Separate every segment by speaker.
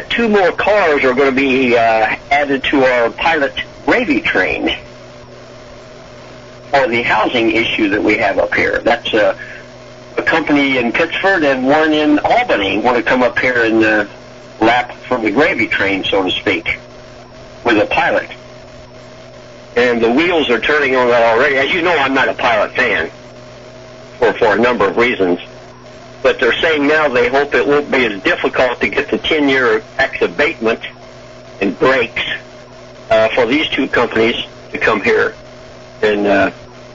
Speaker 1: that 2 more cars are going to be added to our pilot gravy train for the housing issue that we have up here. That's a company in Pittsford and one in Albany want to come up here and lap from the gravy train, so to speak, with a pilot. And the wheels are turning on that already. As you know, I'm not a pilot fan for a number of reasons. But they're saying now they hope it won't be as difficult to get the 10-year tax abatement and breaks for these 2 companies to come here and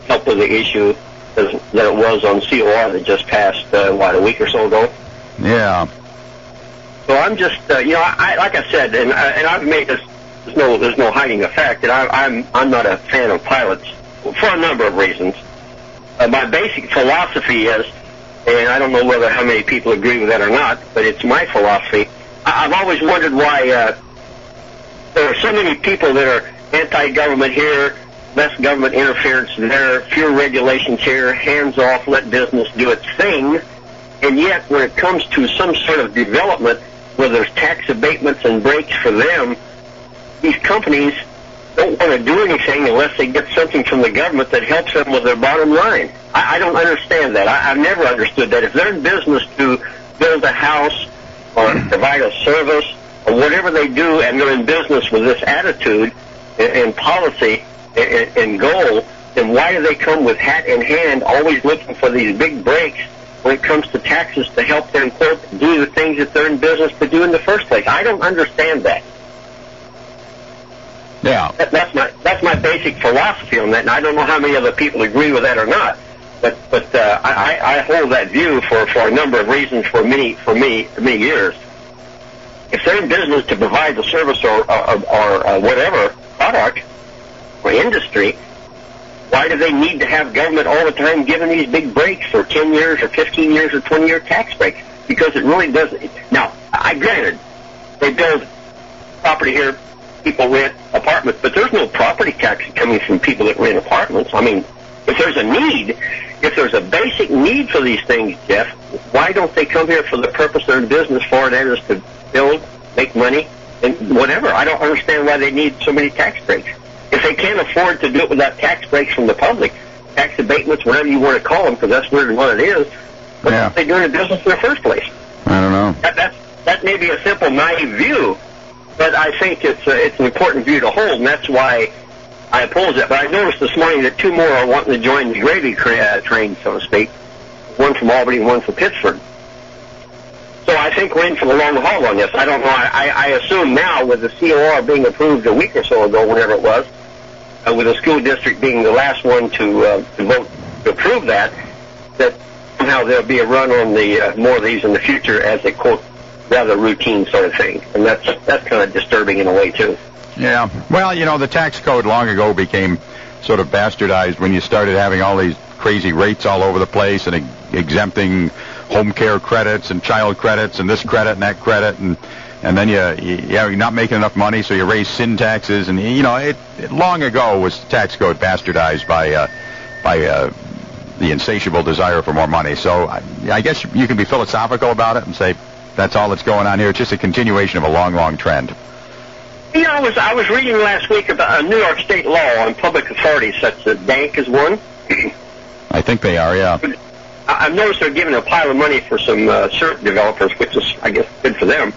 Speaker 1: help with the issue that it was on COR that just passed, a week or so ago?
Speaker 2: Yeah.
Speaker 1: So I'm just, I like I said, and I've made this, there's no hiding the fact that I'm not a fan of pilots for a number of reasons. My basic philosophy is, and I don't know how many people agree with that or not, but it's my philosophy. I've always wondered why there are so many people that are anti-government here, less government interference there, fewer regulations here, hands off, let business do its thing, and yet when it comes to some sort of development where there's tax abatements and breaks for them, these companies don't want to do anything unless they get something from the government that helps them with their bottom line. I don't understand that. I've never understood that. If they're in business to build a house or provide a service or whatever they do, and they're in business with this attitude and policy and goal, then why do they come with hat in hand always looking for these big breaks when it comes to taxes to help them, quote, do the things that they're in business to do in the first place? I don't understand that.
Speaker 2: Yeah.
Speaker 1: That's my basic philosophy on that, and I don't know how many other people agree with that or not. But I hold that view for a number of reasons for many years. If they're in business to provide the service or whatever product or industry, why do they need to have government all the time giving these big breaks for 10 years or 15 years or 20-year tax breaks? Because it really doesn't. Now, granted, they build property here, people rent apartments, but there's no property tax coming from people that rent apartments. I mean, if there's a need, if there's a basic need for these things, Jeff, why don't they come here for the purpose they're in business for, that is to build, make money, and whatever? I don't understand why they need so many tax breaks. If they can't afford to do it without tax breaks from the public, tax abatements, whatever you want to call them, because that's really what it is, what are they doing in business in the first place?
Speaker 2: I don't know.
Speaker 1: That may be a simple, naive view, but I think it's an important view to hold, and that's why I oppose it. But I noticed this morning that 2 more are wanting to join the gravy train, so to speak, one from Albany and one from Pittsford. So I think we're in for the long haul on this. I don't know. I assume now, with the COR being approved a week or so ago, whenever it was, with the school district being the last one to vote to approve that somehow there'll be a run on the more of these in the future as a, quote, rather routine sort of thing. And that's kind of disturbing in a way, too.
Speaker 2: Yeah. Well, the tax code long ago became sort of bastardized when you started having all these crazy rates all over the place and exempting home care credits and child credits and this credit and that credit, and then you're not making enough money, so you raise sin taxes, and it long ago was tax code bastardized by the insatiable desire for more money. So I guess you can be philosophical about it and say that's all that's going on here. It's just a continuation of a long trend.
Speaker 1: I was reading last week about a New York State law on public authorities, such as DANK is one.
Speaker 2: I think they are, yeah.
Speaker 1: I've noticed they're giving a pile of money for some certain developers, which is, I guess, good for them.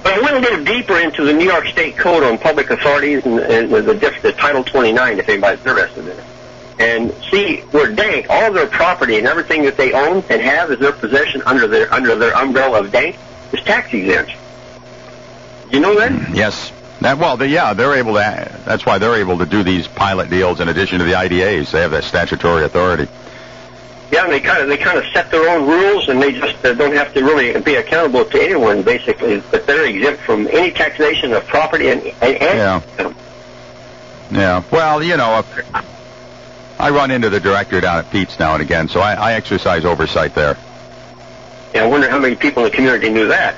Speaker 1: But I went a little deeper into the New York State Code on public authorities and the Title 29, if anybody's interested in it. And see where DANK, all of their property and everything that they own and have as their possession under their umbrella of DANK is tax exempt. You know that?
Speaker 2: Yes. They're able to. That's why they're able to do these pilot deals in addition to the IDAs. They have that statutory authority.
Speaker 1: Yeah, and they kind of set their own rules, and they just don't have to really be accountable to anyone, basically. But they're exempt from any taxation of property and income.
Speaker 2: Yeah. Well, I run into the director down at Pete's now and again, so I exercise oversight there.
Speaker 1: Yeah, I wonder how many people in the community knew that.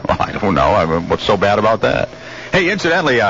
Speaker 2: Well, I don't know. What's so bad about that? Hey, incidentally,